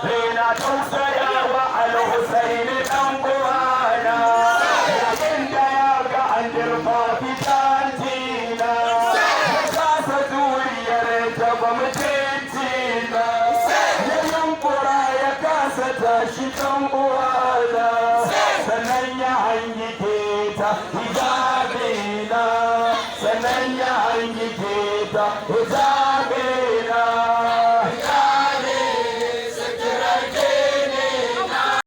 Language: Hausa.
ina tausaya wa al-Husaini dan uwana yayin da ya ga an dirfa fitantina ya kasa juriyar ta gwamnatina ya yunkura ya kasa tashi dan uwana sannan ya hangi ta hijabina sannan ya hangi